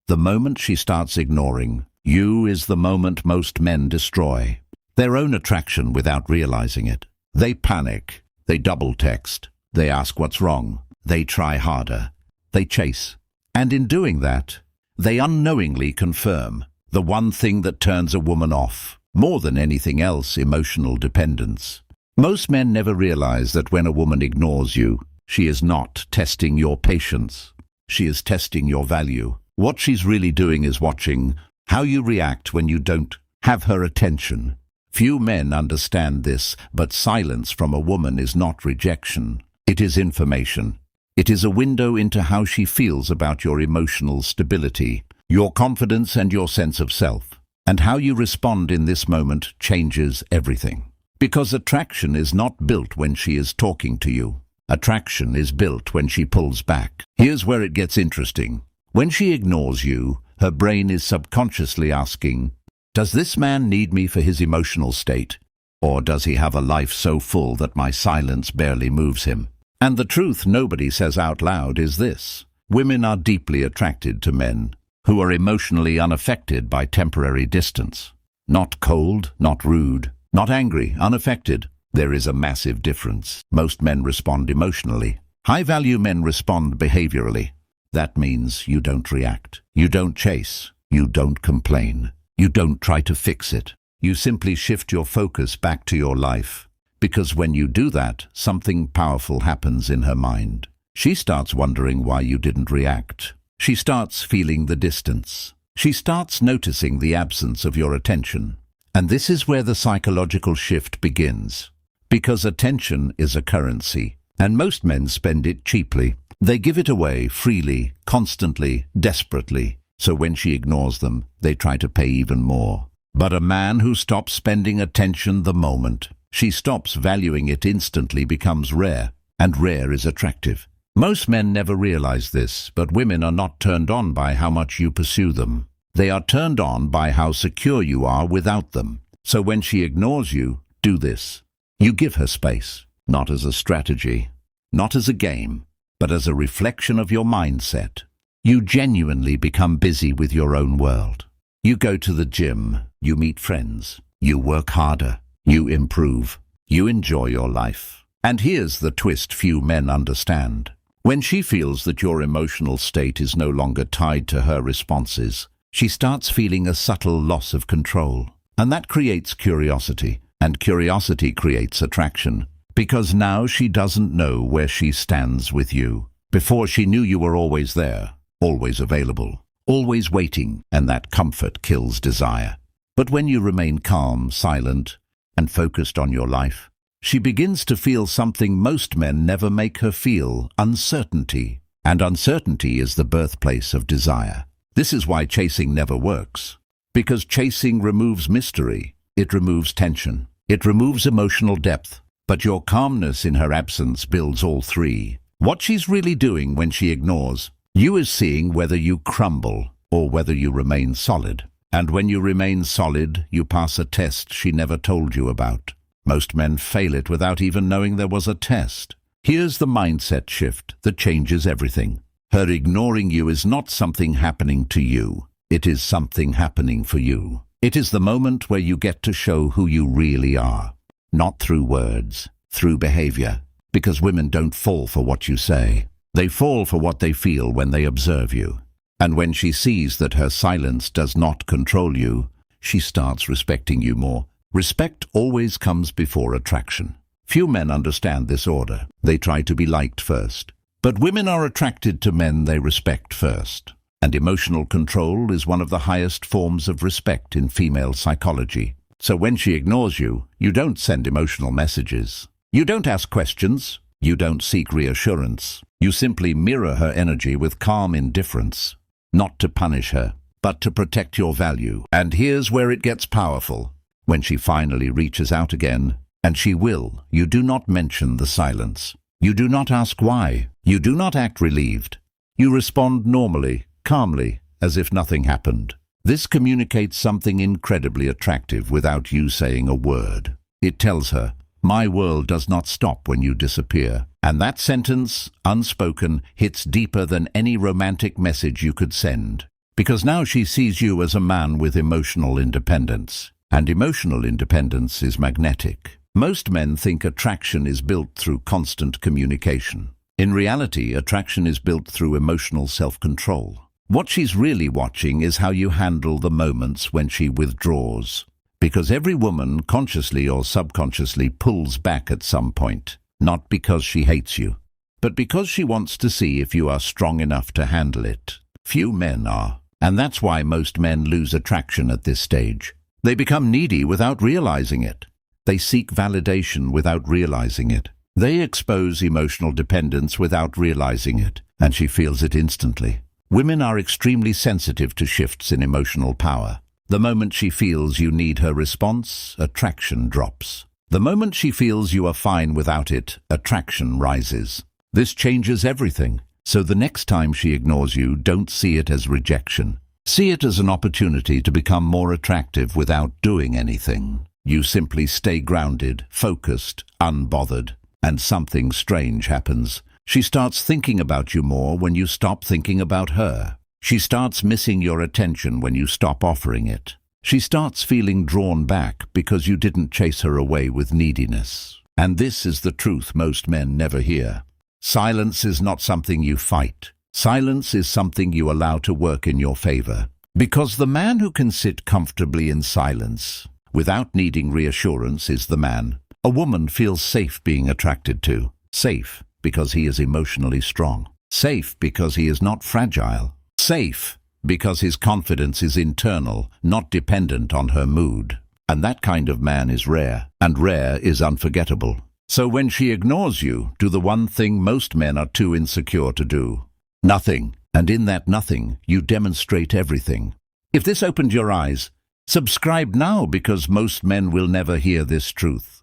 The moment she starts ignoring you is the moment most men destroy their own attraction without realizing it. They panic, they double text, they ask what's wrong, they try harder, they chase. And in doing that, they unknowingly confirm the one thing that turns a woman off, more than anything else: emotional dependence. Most men never realize that when a woman ignores you, she is not testing your patience. She is testing your value. What she's really doing is watching how you react when you don't have her attention. Few men understand this, but silence from a woman is not rejection. It is information. It is a window into how she feels about your emotional stability, your confidence and your sense of self. And how you respond in this moment changes everything. Because attraction is not built when she is talking to you. Attraction is built when she pulls back. Here's where it gets interesting. When she ignores you, her brain is subconsciously asking, does this man need me for his emotional state? Or does he have a life so full that my silence barely moves him? And the truth nobody says out loud is this: women are deeply attracted to men who are emotionally unaffected by temporary distance. Not cold, not rude, not angry, unaffected. There is a massive difference. Most men respond emotionally. High-value men respond behaviorally. That means you don't react. You don't chase. You don't complain. You don't try to fix it. You simply shift your focus back to your life. Because when you do that, something powerful happens in her mind. She starts wondering why you didn't react. She starts feeling the distance. She starts noticing the absence of your attention. And this is where the psychological shift begins. Because attention is a currency, and most men spend it cheaply. They give it away freely, constantly, desperately. So when she ignores them, they try to pay even more. But a man who stops spending attention the moment she stops valuing it instantly becomes rare, and rare is attractive. Most men never realize this, but women are not turned on by how much you pursue them. They are turned on by how secure you are without them. So when she ignores you, do this. You give her space, not as a strategy, not as a game, but as a reflection of your mindset. You genuinely become busy with your own world. You go to the gym, you meet friends, you work harder, you improve, you enjoy your life. And here's the twist few men understand. When she feels that your emotional state is no longer tied to her responses, she starts feeling a subtle loss of control. And that creates curiosity, and curiosity creates attraction. Because now she doesn't know where she stands with you. Before, she knew you were always there. Always available, always waiting, and that comfort kills desire. But when you remain calm, silent, and focused on your life, she begins to feel something most men never make her feel: uncertainty. And uncertainty is the birthplace of desire. This is why chasing never works. Because chasing removes mystery, it removes tension, it removes emotional depth. But your calmness in her absence builds all three. What she's really doing when she ignores you is seeing whether you crumble or whether you remain solid. And when you remain solid, you pass a test she never told you about. Most men fail it without even knowing there was a test. Here's the mindset shift that changes everything. Her ignoring you is not something happening to you. It is something happening for you. It is the moment where you get to show who you really are. Not through words, through behavior. Because women don't fall for what you say. They fall for what they feel when they observe you. And when she sees that her silence does not control you, she starts respecting you more. Respect always comes before attraction. Few men understand this order. They try to be liked first. But women are attracted to men they respect first. And emotional control is one of the highest forms of respect in female psychology. So when she ignores you, you don't send emotional messages. You don't ask questions. You don't seek reassurance. You simply mirror her energy with calm indifference. Not to punish her, but to protect your value. And here's where it gets powerful. When she finally reaches out again, and she will, you do not mention the silence. You do not ask why. You do not act relieved. You respond normally, calmly, as if nothing happened. This communicates something incredibly attractive without you saying a word. It tells her, "My world does not stop when you disappear." And that sentence, unspoken, hits deeper than any romantic message you could send. Because now she sees you as a man with emotional independence. And emotional independence is magnetic. Most men think attraction is built through constant communication. In reality, attraction is built through emotional self-control. What she's really watching is how you handle the moments when she withdraws. Because every woman, consciously or subconsciously, pulls back at some point. Not because she hates you, but because she wants to see if you are strong enough to handle it. Few men are. And that's why most men lose attraction at this stage. They become needy without realizing it. They seek validation without realizing it. They expose emotional dependence without realizing it, and she feels it instantly. Women are extremely sensitive to shifts in emotional power. The moment she feels you need her response, attraction drops. The moment she feels you are fine without it, attraction rises. This changes everything. So the next time she ignores you, don't see it as rejection. See it as an opportunity to become more attractive without doing anything. You simply stay grounded, focused, unbothered, and something strange happens. She starts thinking about you more when you stop thinking about her. She starts missing your attention when you stop offering it. She starts feeling drawn back because you didn't chase her away with neediness. And this is the truth most men never hear. Silence is not something you fight. Silence is something you allow to work in your favor. Because the man who can sit comfortably in silence without needing reassurance is the man a woman feels safe being attracted to. Safe because he is emotionally strong. Safe because he is not fragile. Safe because his confidence is internal, not dependent on her mood. And that kind of man is rare, and rare is unforgettable. So when she ignores you, do the one thing most men are too insecure to do. Nothing. And in that nothing, you demonstrate everything. If this opened your eyes, subscribe now because most men will never hear this truth.